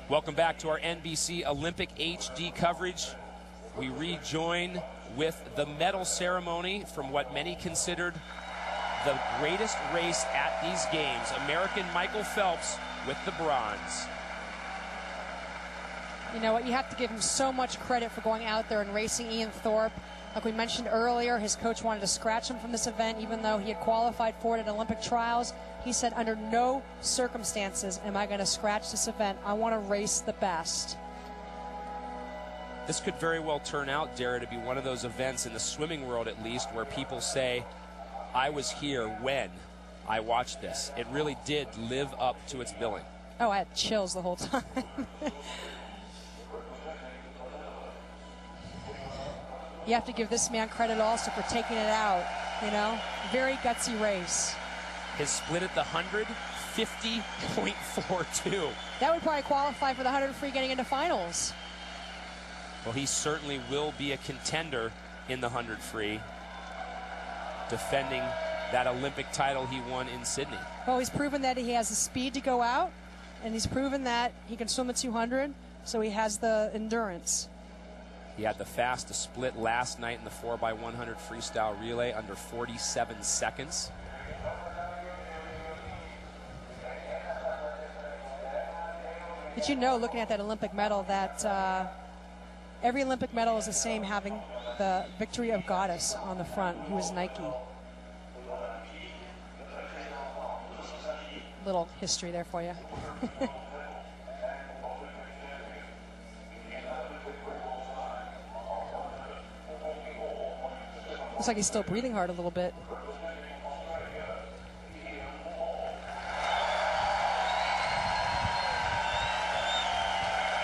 Welcome back to our NBC Olympic HD coverage. We rejoin with the medal ceremony from what many considered the greatest race at these games. American Michael Phelps with the bronze. You know what, you have to give him so much credit for going out there and racing Ian Thorpe. Like we mentioned earlier, his coach wanted to scratch him from this event even though he had qualified for it at Olympic trials. He said, under no circumstances am I going to scratch this event. I want to race the best. This could very well turn out, Dara, to be one of those events in the swimming world at least where people say, I was here when I watched this. It really did live up to its billing. Oh, I had chills the whole time. You have to give this man credit also for taking it out, you know. Very gutsy race. His split at the 100, 50.42. That would probably qualify for the 100 free getting into finals. Well, he certainly will be a contender in the 100 free, defending that Olympic title he won in Sydney. Well, he's proven that he has the speed to go out, and he's proven that he can swim a 200, so he has the endurance. He had the fastest split last night in the 4x100 freestyle relay, under 47 seconds. Did you know, looking at that Olympic medal, that every Olympic medal is the same, having the victory of Goddess on the front, who is Nike. Little history there for you. Looks like he's still breathing hard a little bit.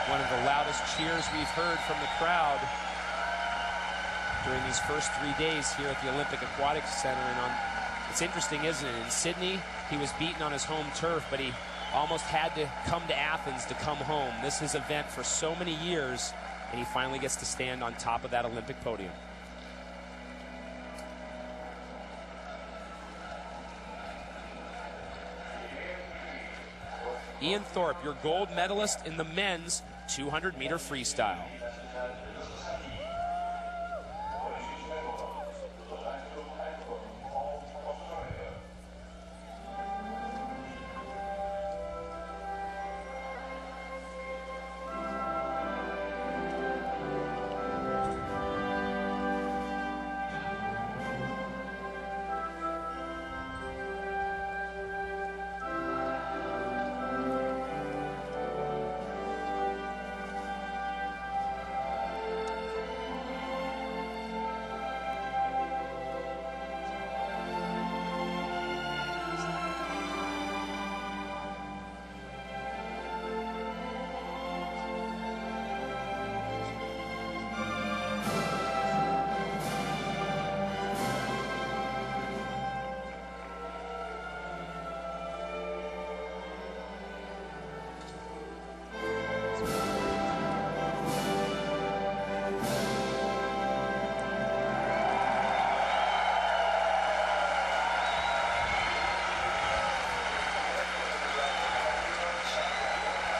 One of the loudest cheers we've heard from the crowd during these first 3 days here at the Olympic Aquatics Center. And it's interesting, isn't it? In Sydney, he was beaten on his home turf, but he almost had to come to Athens to come home. This is his event for so many years, and he finally gets to stand on top of that Olympic podium. Ian Thorpe, your gold medalist in the men's 200-meter freestyle.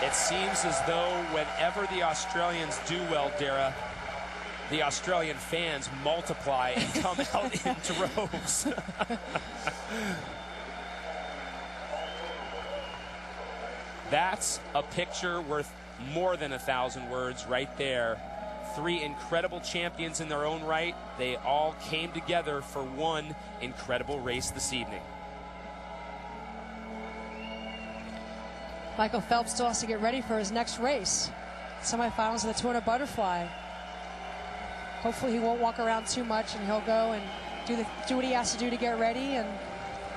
It seems as though whenever the Australians do well, Dara, the Australian fans multiply and come out in droves. That's a picture worth more than 1,000 words right there. Three incredible champions in their own right. They all came together for one incredible race this evening. Michael Phelps still has to get ready for his next race. Semifinals of the 200 butterfly. Hopefully he won't walk around too much and he'll go and do what he has to do to get ready and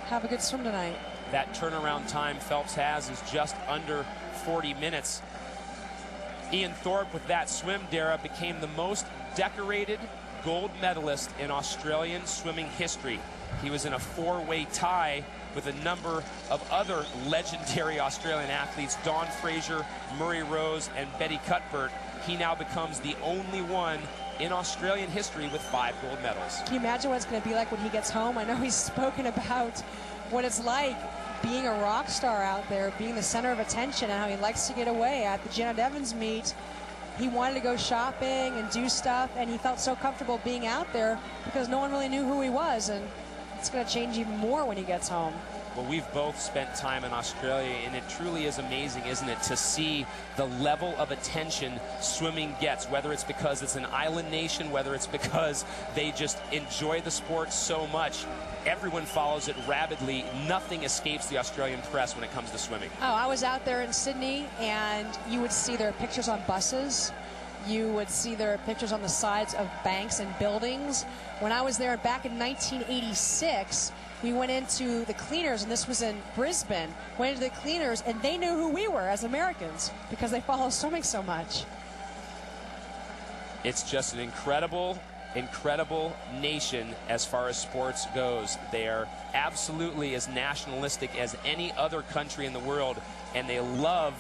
have a good swim tonight. That turnaround time Phelps has is just under 40 minutes. Ian Thorpe, with that swim, Dara, became the most decorated gold medalist in Australian swimming history. He was in a four-way tie with a number of other legendary Australian athletes, Dawn Fraser, Murray Rose, and Betty Cuthbert. He now becomes the only one in Australian history with 5 gold medals. Can you imagine what it's going to be like when he gets home? I know he's spoken about what it's like being a rock star out there, being the center of attention, and how he likes to get away. At the Janet Evans meet, he wanted to go shopping and do stuff, and he felt so comfortable being out there because no one really knew who he was, and it's going to change even more when he gets home. Well, we've both spent time in Australia, and it truly is amazing, isn't it, to see the level of attention swimming gets, whether it's because it's an island nation, whether it's because they just enjoy the sport so much. Everyone follows it rabidly. Nothing escapes the Australian press when it comes to swimming. Oh, I was out there in Sydney, and you would see their pictures on buses. You would see their pictures on the sides of banks and buildings. When I was there back in 1986, we went into the cleaners, and this was in Brisbane, went into the cleaners, and they knew who we were as Americans because they follow swimming so much. It's just an incredible nation as far as sports goes. They are absolutely as nationalistic as any other country in the world, and they love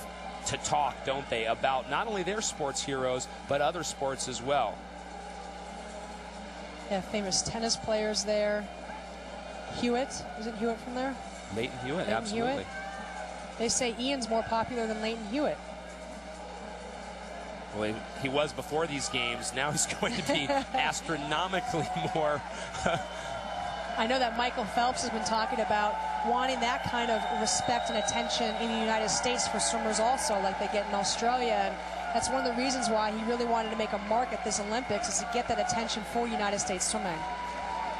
to talk, don't they, about not only their sports heroes, but other sports as well. They have famous tennis players there. Hewitt, isn't Hewitt from there? Leighton Hewitt, Leighton absolutely. Hewitt. They say Ian's more popular than Leighton Hewitt. Well, he was before these games. Now he's going to be astronomically more. I know that Michael Phelps has been talking about wanting that kind of respect and attention in the United States for swimmers also, like they get in Australia. And that's one of the reasons why he really wanted to make a mark at this Olympics, is to get that attention for United States swimming.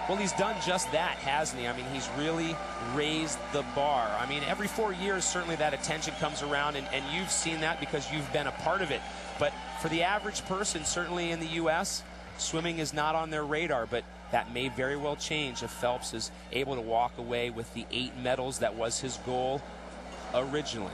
Well, he's done just that, hasn't he? I mean, he's really raised the bar. I mean, every 4 years, certainly that attention comes around, and you've seen that because you've been a part of it. But for the average person, certainly in the U.S., swimming is not on their radar, but that may very well change if Phelps is able to walk away with the 8 medals that was his goal originally.